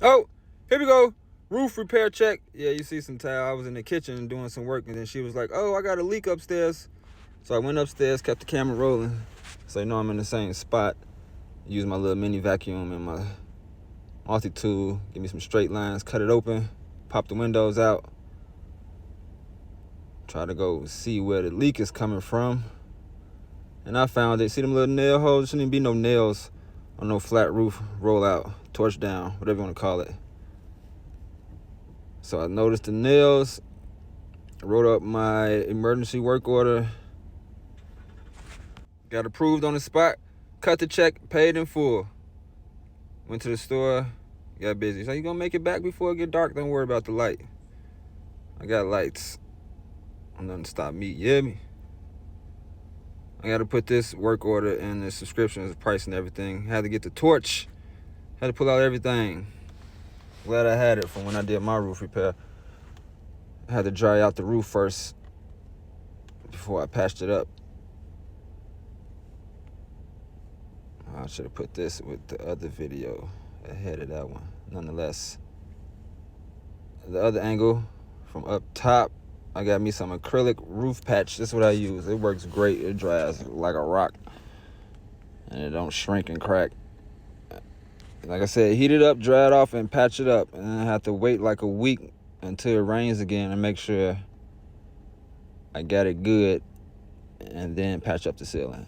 Oh, here we go. Roof repair check. Yeah, you see some tile. I was in the kitchen doing some work, and then she was like, oh, I got a leak upstairs. So I went upstairs, kept the camera rolling. So you know I'm in the same spot. Use my little mini vacuum and my multi-tool. Give me some straight lines, cut it open, pop the windows out. Try to go see where the leak is coming from. And I found it. See them little nail holes? There shouldn't even be no nails on no flat roof. Roll out, torch down, whatever you want to call it. So I noticed the nails, wrote up my emergency work order, got approved on the spot, cut the check, paid in full. Went to the store, got busy. So you gonna make it back before it get dark? Don't worry about the light. I got lights. Nothing to stop me, you hear me? I got to put this work order in the subscriptions, price and everything. Had to get the torch. Had to pull out everything. Glad I had it from when I did my roof repair. I had to dry out the roof first before I patched it up. I should have put this with the other video ahead of that one. Nonetheless, the other angle from up top, I got me some acrylic roof patch. This is what I use. It works great. It dries like a rock. And it don't shrink and crack. Like I said, heat it up, dry it off, and patch it up. And then I have to wait like a week until it rains again and make sure I got it good. And then patch up the ceiling.